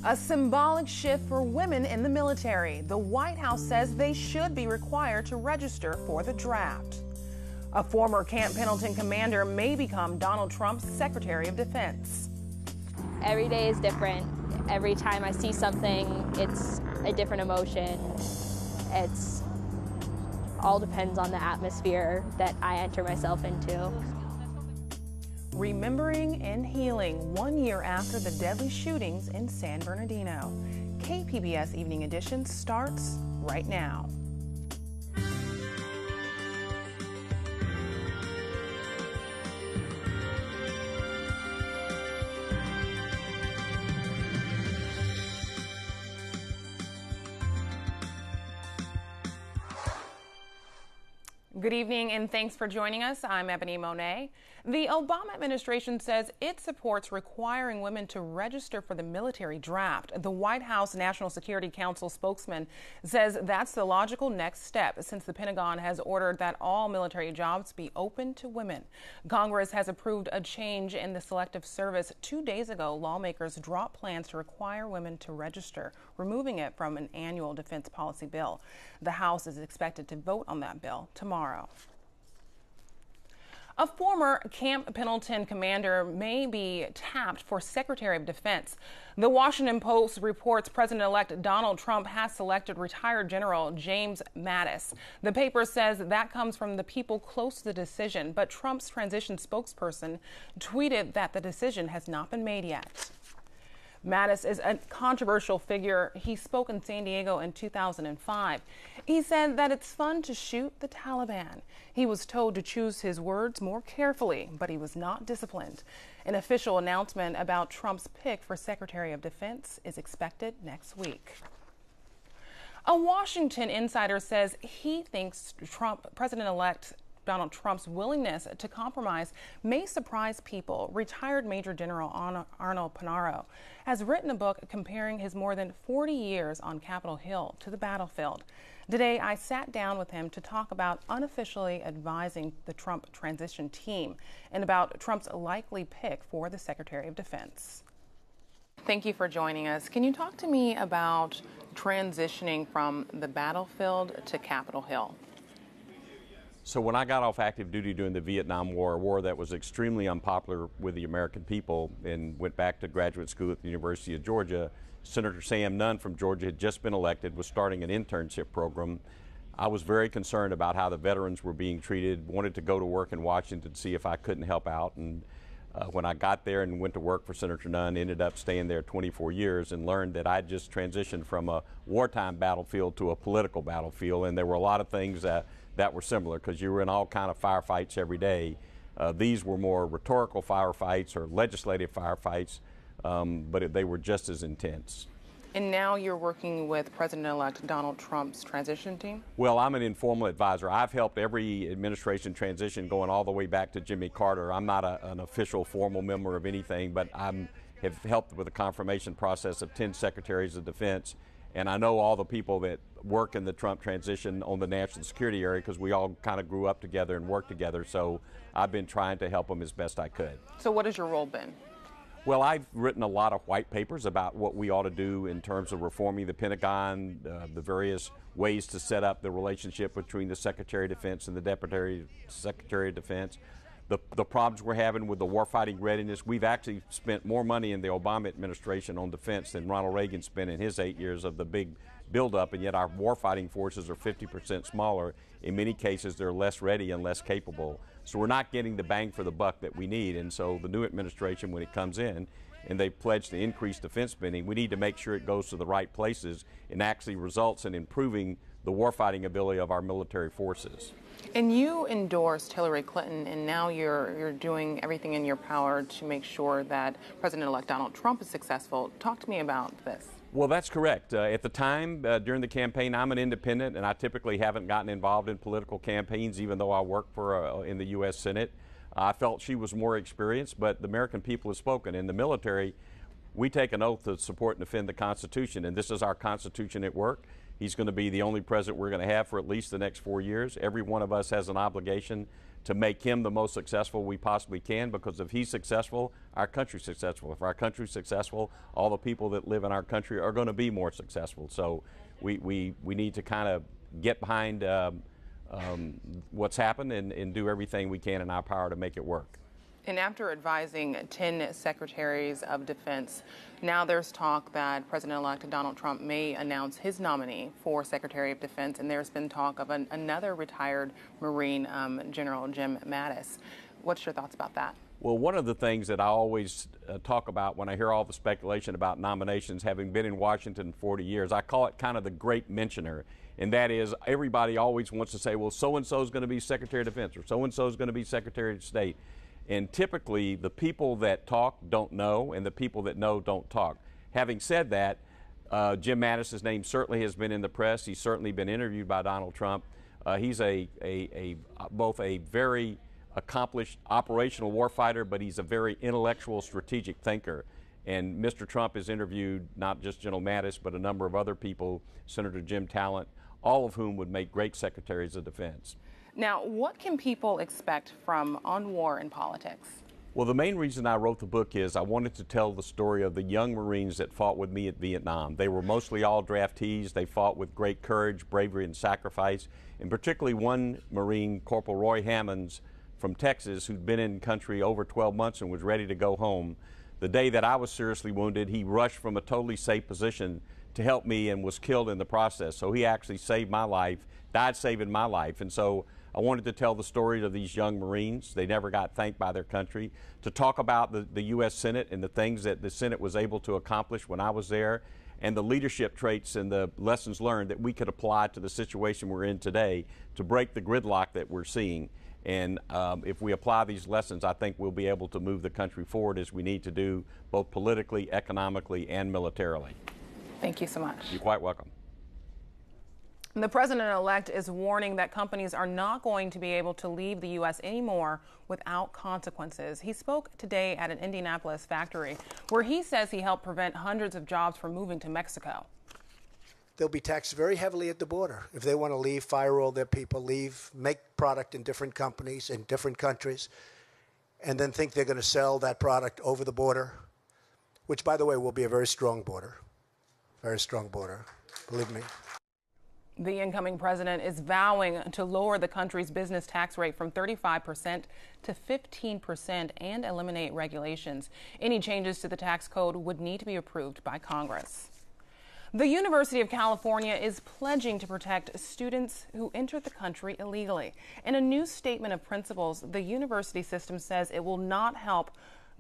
A symbolic shift for women in the military. The White House says they should be required to register for the draft. A former Camp Pendleton commander may become Donald Trump's Secretary of Defense. Every day is different. Every time I see something, it's a different emotion. It's all depends on the atmosphere that I enter myself into. Remembering and healing 1 year after the deadly shootings in San Bernardino. KPBS Evening Edition starts right now. Good evening and thanks for joining us. I'm Ebony Monet. The Obama administration says it supports requiring women to register for the military draft. The White House National Security Council spokesman says that's the logical next step since the Pentagon has ordered that all military jobs be open to women. Congress has approved a change in the Selective Service. 2 days ago, lawmakers dropped plans to require women to register, removing it from an annual defense policy bill. The House is expected to vote on that bill tomorrow. A former Camp Pendleton commander may be tapped for Secretary of Defense. The Washington Post reports President-elect Donald Trump has selected retired General James Mattis. The paper says that comes from the people close to the decision, but Trump's transition spokesperson tweeted that the decision has not been made yet. Mattis is a controversial figure. He spoke in San Diego in 2005. He said that it's fun to shoot the Taliban. He was told to choose his words more carefully, but he was not disciplined. An official announcement about Trump's pick for Secretary of Defense is expected next week. A Washington insider says he thinks President-elect Donald Trump's willingness to compromise may surprise people. Retired Major General Arnold Panaro has written a book comparing his more than 40 years on Capitol Hill to the battlefield. Today, I sat down with him to talk about unofficially advising the Trump transition team and about Trump's likely pick for the Secretary of Defense. Thank you for joining us. Can you talk to me about transitioning from the battlefield to Capitol Hill? So when I got off active duty during the Vietnam War, a war that was extremely unpopular with the American people, and went back to graduate school at the University of Georgia, Senator Sam Nunn from Georgia had just been elected, was starting an internship program. I was very concerned about how the veterans were being treated, wanted to go to work in Washington to see if I couldn't help out. And when I got there and went to work for Senator Nunn, ended up staying there 24 years and learned that I just transitioned from a wartime battlefield to a political battlefield. And there were a lot of things that were similar because you were in all kind of firefights every day. These were more rhetorical firefights or legislative firefights, but they were just as intense. And now you're working with President-elect Donald Trump's transition team? Well, I'm an informal advisor. I've helped every administration transition going all the way back to Jimmy Carter. I'm not an official formal member of anything, but I have helped with the confirmation process of 10 secretaries of defense. And I know all the people that work in the Trump transition on the national security area because we all kind of grew up together and worked together. So I've been trying to help them as best I could. So what has your role been? Well, I've written a lot of white papers about what we ought to do in terms of reforming the Pentagon, the various ways to set up the relationship between the Secretary of Defense and the Deputy Secretary of Defense. The problems we're having with the warfighting readiness. We've actually spent more money in the Obama administration on defense than Ronald Reagan spent in his 8 years of the big buildup, and yet our warfighting forces are 50% smaller. In many cases, they're less ready and less capable. So we're not getting the bang for the buck that we need. And so the new administration, when it comes in, and they've pledged to increase defense spending, we need to make sure it goes to the right places and actually results in improving the warfighting ability of our military forces. And you endorsed Hillary Clinton, and now you're doing everything in your power to make sure that President-elect Donald Trump is successful. Talk to me about this. Well, that's correct. At the time, during the campaign, I'm an independent, and I typically haven't gotten involved in political campaigns, even though I work for in the U.S. Senate. I felt she was more experienced, but the American people have spoken. In the military, we take an oath to support and defend the Constitution, and this is our Constitution at work. He's going to be the only president we're going to have for at least the next 4 years. Every one of us has an obligation to make him the most successful we possibly can, because if he's successful, our country's successful. If our country's successful, all the people that live in our country are going to be more successful. So we need to kind of get behind what's happened and do everything we can in our power to make it work. And after advising 10 secretaries of defense, now there's talk that President-elect Donald Trump may announce his nominee for Secretary of Defense, and there's been talk of another retired Marine, General Jim Mattis. What's your thoughts about that? Well, one of the things that I always talk about when I hear all the speculation about nominations, having been in Washington 40 years, I call it kind of the great mentioner. And that is, everybody always wants to say, well, so-and-so is going to be Secretary of Defense, or so-and-so is going to be Secretary of State. And typically, the people that talk don't know, and the people that know don't talk. Having said that, Jim Mattis's name certainly has been in the press. He's certainly been interviewed by Donald Trump. He's both a very accomplished operational warfighter, but he's a very intellectual, strategic thinker. And Mr. Trump has interviewed not just General Mattis, but a number of other people, Senator Jim Talent, all of whom would make great secretaries of defense. Now, what can people expect from On War and Politics? Well, the main reason I wrote the book is I wanted to tell the story of the young Marines that fought with me at Vietnam. They were mostly all draftees. They fought with great courage, bravery, and sacrifice. And particularly one Marine, Corporal Roy Hammonds from Texas, who'd been in country over 12 months and was ready to go home. The day that I was seriously wounded, he rushed from a totally safe position to help me and was killed in the process. So he actually saved my life, died saving my life. And so I wanted to tell the story of these young Marines. They never got thanked by their country. To talk about the U.S. Senate and the things that the Senate was able to accomplish when I was there, and the leadership traits and the lessons learned that we could apply to the situation we're in today to break the gridlock that we're seeing. And if we apply these lessons, I think we'll be able to move the country forward as we need to do, both politically, economically, and militarily. Thank you so much. You're quite welcome. The president-elect is warning that companies are not going to be able to leave the U.S. anymore without consequences. He spoke today at an Indianapolis factory where he says he helped prevent hundreds of jobs from moving to Mexico. They'll be taxed very heavily at the border. If they want to leave, fire all their people, leave, make product in different companies in different countries, and then think they're going to sell that product over the border, which, by the way, will be a very strong border. Very strong border, believe me. The incoming president is vowing to lower the country's business tax rate from 35% to 15% and eliminate regulations. Any changes to the tax code would need to be approved by Congress. The University of California is pledging to protect students who enter the country illegally. In a new statement of principles, the university system says it will not help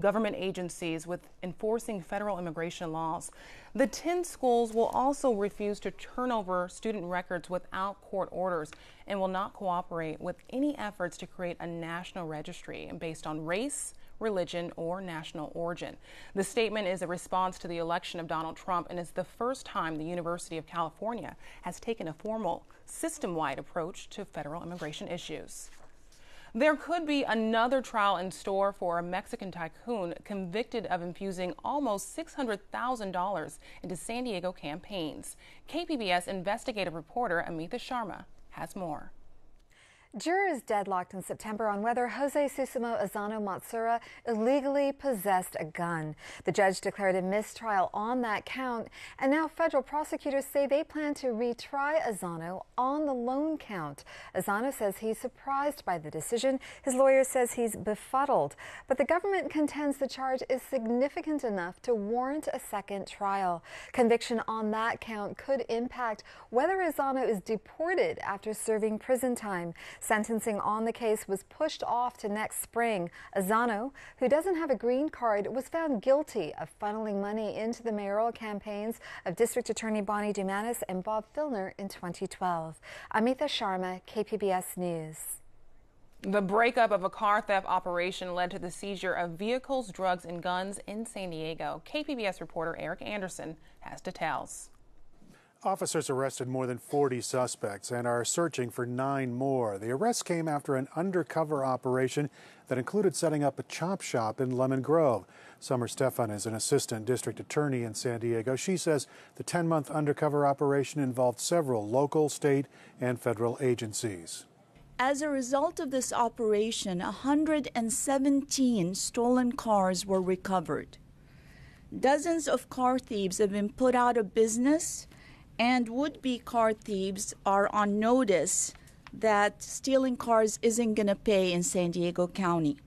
government agencies with enforcing federal immigration laws. The 10 schools will also refuse to turn over student records without court orders and will not cooperate with any efforts to create a national registry based on race, religion, or national origin. The statement is a response to the election of Donald Trump and is the first time the University of California has taken a formal system-wide approach to federal immigration issues. There could be another trial in store for a Mexican tycoon convicted of infusing almost $600,000 into San Diego campaigns. KPBS investigative reporter Amita Sharma has more. Jurors deadlocked in September on whether Jose Susimo Azano Matsura illegally possessed a gun. The judge declared a mistrial on that count, and now federal prosecutors say they plan to retry Azano on the loan count. Azano says he's surprised by the decision. His lawyer says he's befuddled, but the government contends the charge is significant enough to warrant a second trial. Conviction on that count could impact whether Azano is deported after serving prison time. Sentencing on the case was pushed off to next spring. Azano, who doesn't have a green card, was found guilty of funneling money into the mayoral campaigns of District Attorney Bonnie Dumanis and Bob Filner in 2012. Amita Sharma, KPBS News. The breakup of a car theft operation led to the seizure of vehicles, drugs, and guns in San Diego. KPBS reporter Eric Anderson has details. Officers arrested more than 40 suspects and are searching for 9 more. The arrests came after an undercover operation that included setting up a chop shop in Lemon Grove. Summer Stefan is an assistant district attorney in San Diego. She says the 10-month undercover operation involved several local, state, and federal agencies. As a result of this operation, 117 stolen cars were recovered. Dozens of car thieves have been put out of business, and would-be car thieves are on notice that stealing cars isn't going to pay in San Diego County.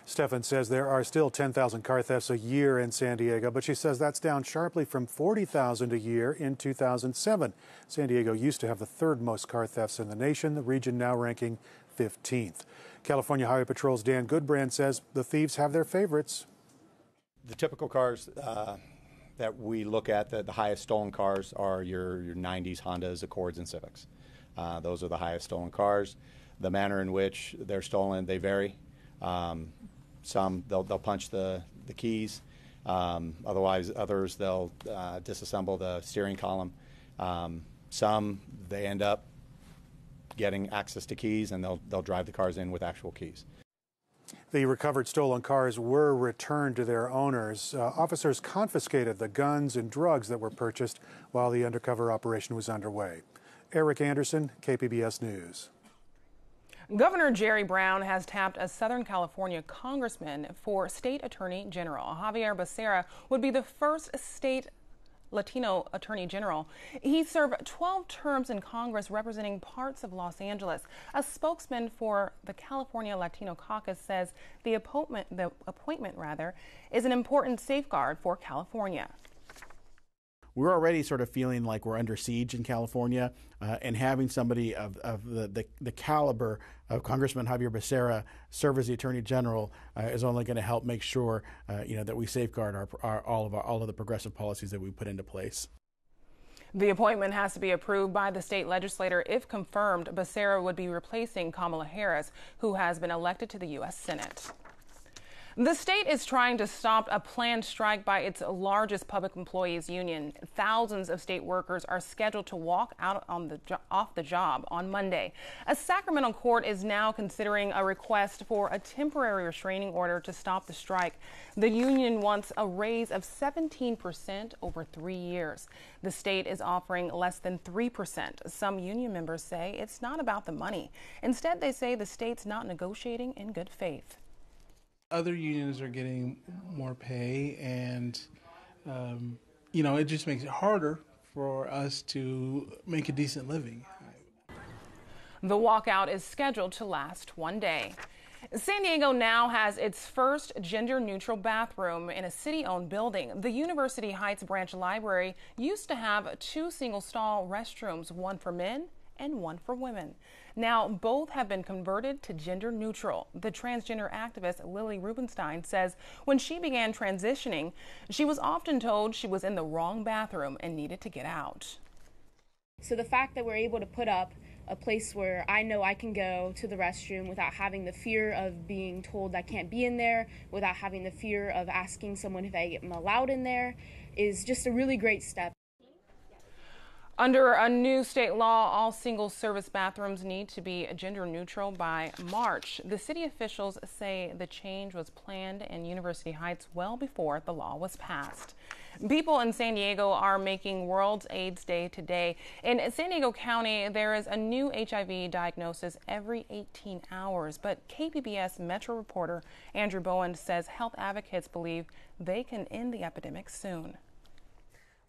Stefan says there are still 10,000 car thefts a year in San Diego, but she says that's down sharply from 40,000 a year in 2007. San Diego used to have the 3rd most car thefts in the nation, the region now ranking 15th. California Highway Patrol's Dan Goodbrand says the thieves have their favorites. The typical cars that we look at, the highest stolen cars, are your 90s Hondas, Accords, and Civics. Those are the highest stolen cars. The manner in which they're stolen, they vary. Some, they'll punch the keys. Others, they'll disassemble the steering column. Some, they end up getting access to keys, and they'll drive the cars in with actual keys. The recovered stolen cars were returned to their owners. Officers confiscated the guns and drugs that were purchased while the undercover operation was underway. Eric Anderson, KPBS News. Governor Jerry Brown has tapped a Southern California congressman for State Attorney General. Javier Becerra would be the first state Latino Attorney General. He served 12 terms in Congress representing parts of Los Angeles. A spokesman for the California Latino Caucus says the appointment is an important safeguard for California. We're already sort of feeling like we're under siege in California, and having somebody of the caliber of Congressman Javier Becerra serve as the Attorney General is only going to help make sure that we safeguard all of the progressive policies that we put into place. The appointment has to be approved by the state legislature. If confirmed, Becerra would be replacing Kamala Harris, who has been elected to the U.S. Senate. The state is trying to stop a planned strike by its largest public employees union. Thousands of state workers are scheduled to walk out off the job on Monday. A Sacramento court is now considering a request for a temporary restraining order to stop the strike. The union wants a raise of 17% over 3 years. The state is offering less than 3%. Some union members say it's not about the money. Instead, they say the state's not negotiating in good faith. Other unions are getting more pay, and it just makes it harder for us to make a decent living. The walkout is scheduled to last 1 day. San Diego now has its first gender-neutral bathroom in a city-owned building. The University Heights Branch Library used to have 2 single-stall restrooms, one for men and one for women. Now, both have been converted to gender neutral. The transgender activist Lily Rubenstein says when she began transitioning, she was often told she was in the wrong bathroom and needed to get out. So the fact that we're able to put up a place where I know I can go to the restroom without having the fear of being told I can't be in there, without having the fear of asking someone if I am allowed in there, is just a really great step. Under a new state law, all single-service bathrooms need to be gender neutral by March. The city officials say the change was planned in University Heights well before the law was passed. People in San Diego are making World AIDS Day today. In San Diego County, there is a new HIV diagnosis every 18 hours. But KPBS Metro reporter Andrew Bowen says health advocates believe they can end the epidemic soon.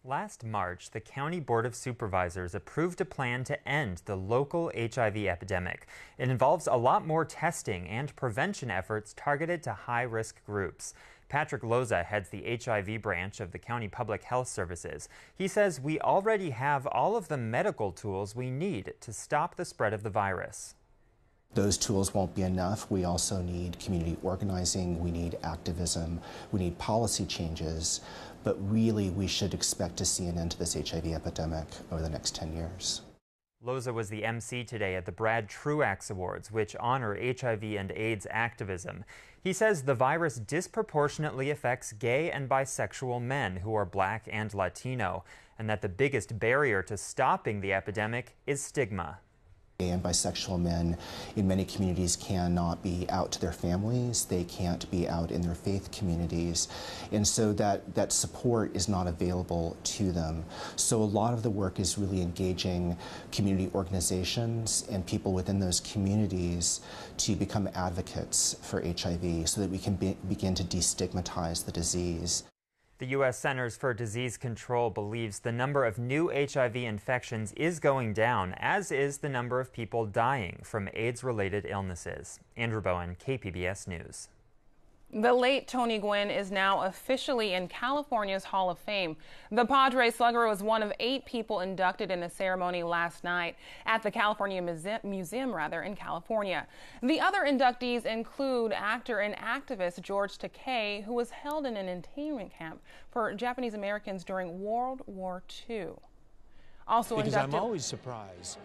Last March, the County Board of Supervisors approved a plan to end the local HIV epidemic. It involves a lot more testing and prevention efforts targeted to high-risk groups. Patrick Loza heads the HIV branch of the County Public Health Services. He says we already have all of the medical tools we need to stop the spread of the virus. Those tools won't be enough. We also need community organizing, we need activism, we need policy changes, but really we should expect to see an end to this HIV epidemic over the next 10 years. Loza was the MC today at the Brad Truax Awards, which honor HIV and AIDS activism. He says the virus disproportionately affects gay and bisexual men who are Black and Latino, and that the biggest barrier to stopping the epidemic is stigma. Gay and bisexual men in many communities cannot be out to their families, they can't be out in their faith communities, and so that support is not available to them. So a lot of the work is really engaging community organizations and people within those communities to become advocates for HIV so that we can begin to destigmatize the disease. The U.S. Centers for Disease Control believes the number of new HIV infections is going down, as is the number of people dying from AIDS-related illnesses. Andrew Bowen, KPBS News. The late Tony Gwynn is now officially in California's Hall of Fame. The Padres slugger was one of 8 people inducted in a ceremony last night at the California Museum in California. The other inductees include actor and activist George Takei, who was held in an internment camp for Japanese Americans during World War II. Also because inducted. I'm always surprised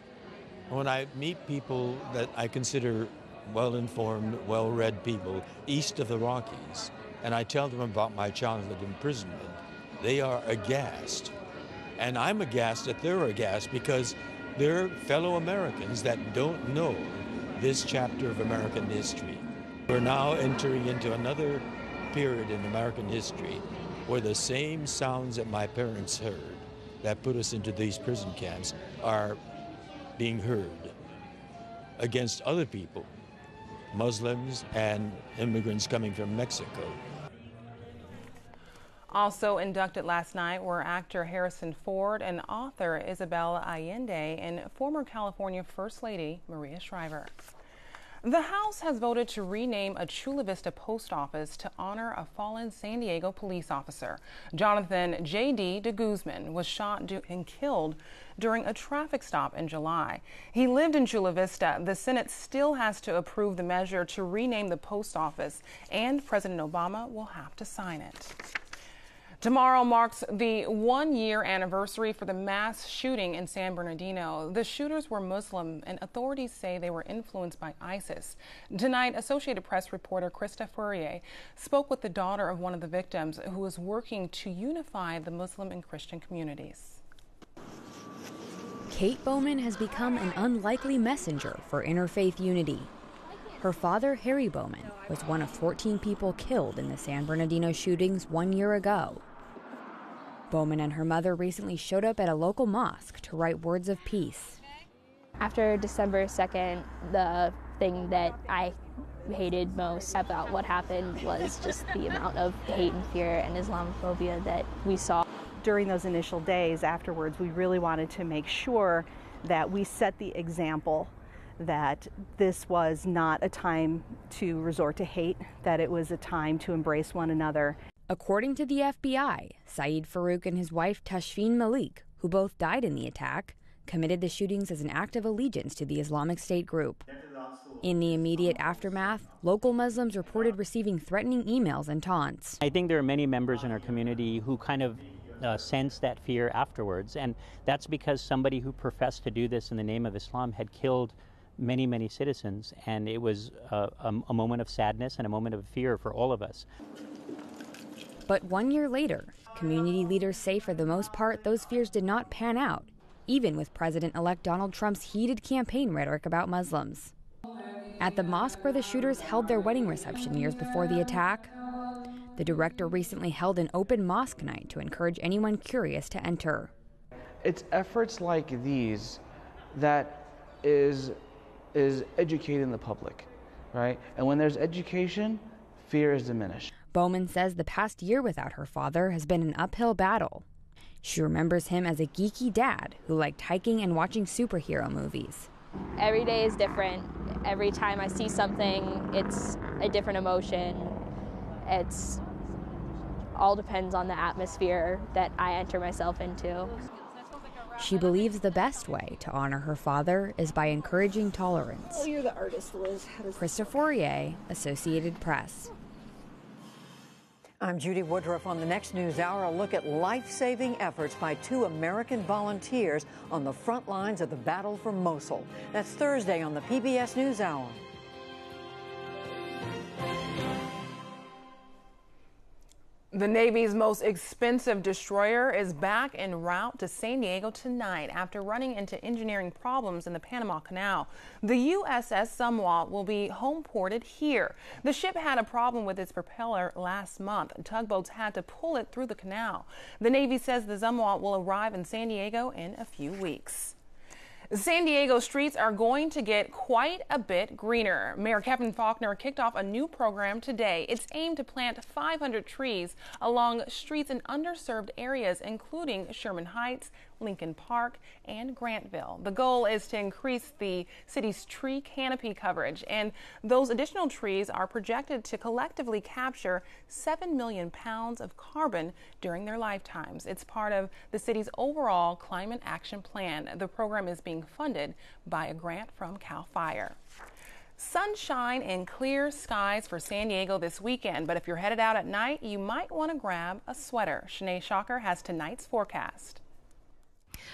when I meet people that I consider well-informed, well-read people east of the Rockies, and I tell them about my childhood imprisonment. They are aghast. And I'm aghast that they're aghast because they're fellow Americans that don't know this chapter of American history. We're now entering into another period in American history where the same sounds that my parents heard that put us into these prison camps are being heard against other people, Muslims and immigrants coming from Mexico. Also inducted last night were actor Harrison Ford and author Isabel Allende and former California First Lady Maria Shriver. The House has voted to rename a Chula Vista post office to honor a fallen San Diego police officer. Jonathan J.D. de Guzman was shot and killed during a traffic stop in July. He lived in Chula Vista. The Senate still has to approve the measure to rename the post office, and President Obama will have to sign it. Tomorrow marks the 1-year anniversary for the mass shooting in San Bernardino. The shooters were Muslim, and authorities say they were influenced by ISIS. Tonight, Associated Press reporter Krista Fourier spoke with the daughter of one of the victims, who is working to unify the Muslim and Christian communities. Kate Bowman has become an unlikely messenger for interfaith unity. Her father, Harry Bowman, was one of 14 people killed in the San Bernardino shootings 1 year ago. Bowman and her mother recently showed up at a local mosque to write words of peace. After December 2nd, the thing that I hated most about what happened was just the amount of hate and fear and Islamophobia that we saw. During those initial days afterwards, we really wanted to make sure that we set the example that this was not a time to resort to hate, that it was a time to embrace one another. According to the FBI, Saeed Farouk and his wife Tashfeen Malik, who both died in the attack, committed the shootings as an act of allegiance to the Islamic State group. In the immediate aftermath, local Muslims reported receiving threatening emails and taunts. I think there are many members in our community who kind of sense that fear afterwards, and that's because somebody who professed to do this in the name of Islam had killed many, many citizens, and it was a moment of sadness and a moment of fear for all of us. But 1 year later, community leaders say for the most part those fears did not pan out, even with President-elect Donald Trump's heated campaign rhetoric about Muslims. At the mosque where the shooters held their wedding reception years before the attack, the director recently held an open mosque night to encourage anyone curious to enter. It's efforts like these that is educating the public, right? And when there's education, fear is diminished. Bowman says the past year without her father has been an uphill battle. She remembers him as a geeky dad who liked hiking and watching superhero movies. Every day is different. Every time I see something, it's a different emotion. It's all depends on the atmosphere that I enter myself into. She believes the best way to honor her father is by encouraging tolerance. Oh, you're the artist, Liz. Krista Fourier, Associated Press. I'm Judy Woodruff. On the next News Hour, a look at life-saving efforts by 2 American volunteers on the front lines of the battle for Mosul. That's Thursday on the PBS News Hour. The Navy's most expensive destroyer is back en route to San Diego tonight after running into engineering problems in the Panama Canal. The USS Zumwalt will be home ported here. The ship had a problem with its propeller last month. Tugboats had to pull it through the canal. The Navy says the Zumwalt will arrive in San Diego in a few weeks. San Diego streets are going to get quite a bit greener. Mayor Kevin Faulconer kicked off a new program today. It's aimed to plant 500 trees along streets in underserved areas, including Sherman Heights, Lincoln Park, and Grantville. The goal is to increase the city's tree canopy coverage, and those additional trees are projected to collectively capture 7 million pounds of carbon during their lifetimes. It's part of the city's overall climate action plan. The program is being funded by a grant from CAL FIRE. Sunshine and clear skies for San Diego this weekend, but if you're headed out at night, you might want to grab a sweater. Shanae Shocker has tonight's forecast.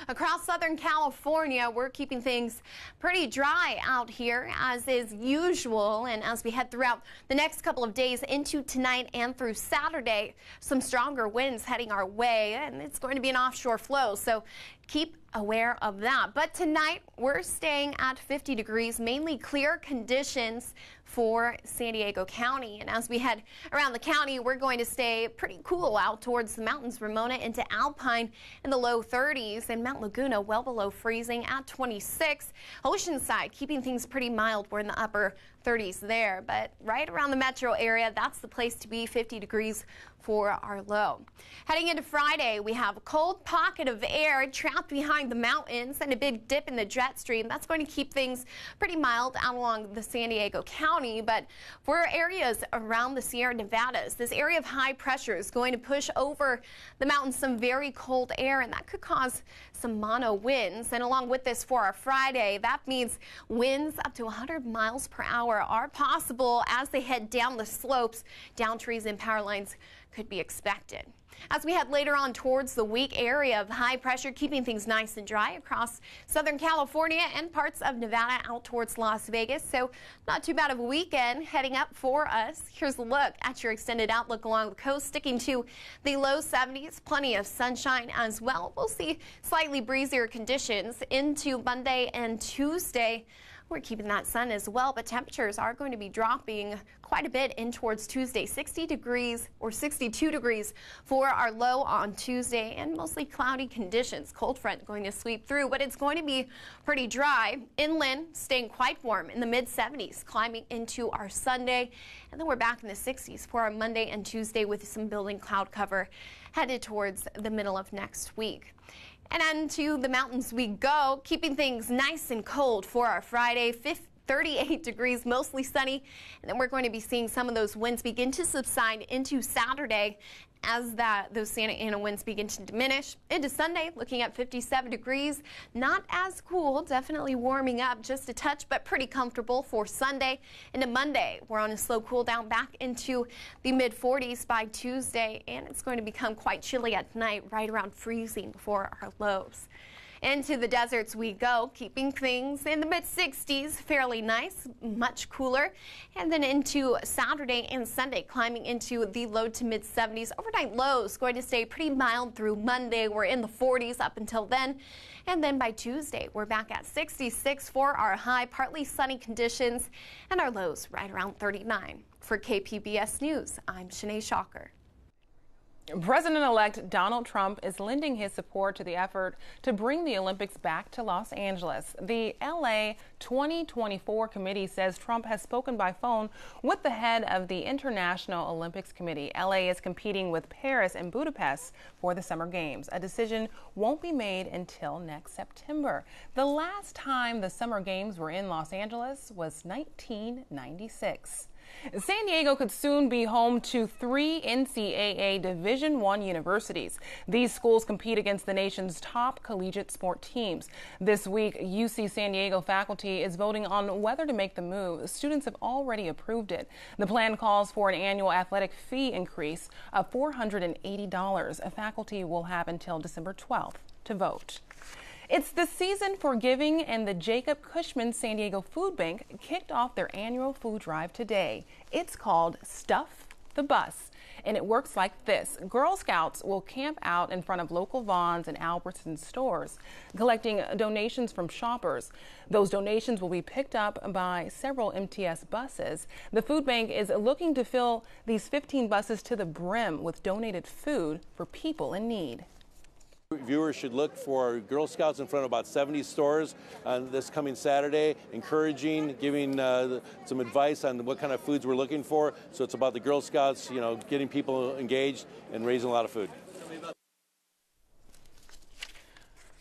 Across Southern California, we're keeping things pretty dry out here, as is usual. And as we head throughout the next couple of days into tonight and through Saturday, some stronger winds heading our way, and it's going to be an offshore flow. So keep aware of that. But tonight, we're staying at 50 degrees, mainly clear conditions for San Diego County. And as we head around the county, we're going to stay pretty cool out towards the mountains, Ramona into Alpine in the low 30s, and Mount Laguna well below freezing at 26. Oceanside keeping things pretty mild. We're in the upper 30s there, but right around the metro area, that's the place to be, 50 degrees for our low. Heading into Friday, we have a cold pocket of air trapped behind the mountains and a big dip in the jet stream. That's going to keep things pretty mild out along the San Diego County, but for areas around the Sierra Nevadas, this area of high pressure is going to push over the mountains some very cold air, and that could cause some mono winds. And along with this for our Friday, that means winds up to 100 miles per hour are possible as they head down the slopes. Down trees and power lines could be expected. As we head later on towards the weak area of high pressure, keeping things nice and dry across Southern California and parts of Nevada out towards Las Vegas. So not too bad of a weekend heading up for us. Here's a look at your extended outlook along the coast, sticking to the low 70s. Plenty of sunshine as well. We'll see slightly breezier conditions into Monday and Tuesday. We're keeping that sun as well, but temperatures are going to be dropping quite a bit in towards Tuesday. 60 degrees or 62 degrees for our low on Tuesday, and mostly cloudy conditions. Cold front going to sweep through, but it's going to be pretty dry. Inland staying quite warm in the mid 70s, climbing into our Sunday, and then we're back in the 60s for our Monday and Tuesday with some building cloud cover headed towards the middle of next week. And then to the mountains we go, keeping things nice and cold for our Friday. 38 degrees, mostly sunny. And then we're going to be seeing some of those winds begin to subside into Saturday as those Santa Ana winds begin to diminish. Into Sunday, looking at 57 degrees. Not as cool, definitely warming up just a touch, but pretty comfortable for Sunday. Into Monday, we're on a slow cool down back into the mid 40s by Tuesday, and it's going to become quite chilly at night, right around freezing for our lows. Into the deserts we go, keeping things in the mid-60s, fairly nice, much cooler. And then into Saturday and Sunday, climbing into the low to mid-70s. Overnight lows going to stay pretty mild through Monday. We're in the 40s up until then. And then by Tuesday, we're back at 66 for our high, partly sunny conditions, and our lows right around 39. For KPBS News, I'm Shanae Shocker. President-elect Donald Trump is lending his support to the effort to bring the Olympics back to Los Angeles. The LA 2024 committee says Trump has spoken by phone with the head of the International Olympics Committee. LA is competing with Paris and Budapest for the Summer Games. A decision won't be made until next September. The last time the Summer Games were in Los Angeles was 1996. San Diego could soon be home to 3 NCAA Division I universities. These schools compete against the nation's top collegiate sport teams. This week, UC San Diego faculty is voting on whether to make the move. Students have already approved it. The plan calls for an annual athletic fee increase of $480. Faculty will have until December 12th to vote. It's the season for giving, and the Jacob Cushman San Diego Food Bank kicked off their annual food drive today. It's called Stuff the Bus, and it works like this. Girl Scouts will camp out in front of local Vons and Albertsons stores, collecting donations from shoppers. Those donations will be picked up by several MTS buses. The food bank is looking to fill these 15 buses to the brim with donated food for people in need. Viewers should look for Girl Scouts in front of about 70 stores this coming Saturday, encouraging, giving some advice on what kind of foods we're looking for. So it's about the Girl Scouts, getting people engaged and raising a lot of food.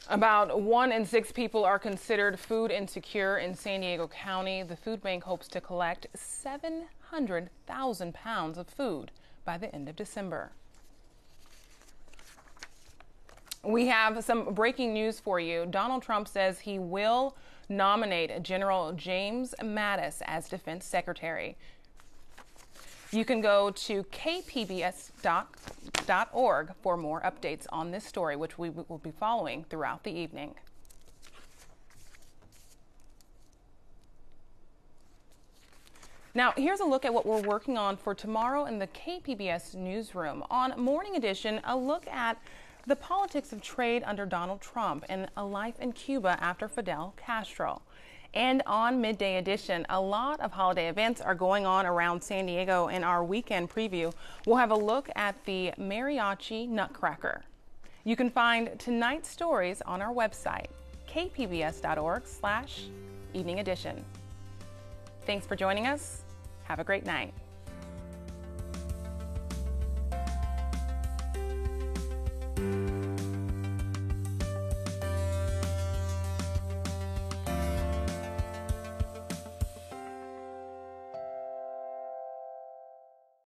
About 1 in 6 people are considered food insecure in San Diego County. The food bank hopes to collect 700,000 pounds of food by the end of December. We have some breaking news for you. Donald Trump says he will nominate General James Mattis as Defense Secretary. You can go to kpbs.org for more updates on this story, which we will be following throughout the evening. Now, here's a look at what we're working on for tomorrow in the KPBS newsroom. On Morning Edition, a look at the politics of trade under Donald Trump and a life in Cuba after Fidel Castro. And on Midday Edition, a lot of holiday events are going on around San Diego. In our weekend preview, we'll have a look at the Mariachi Nutcracker. You can find tonight's stories on our website, kpbs.org/evening edition. Thanks for joining us. Have a great night.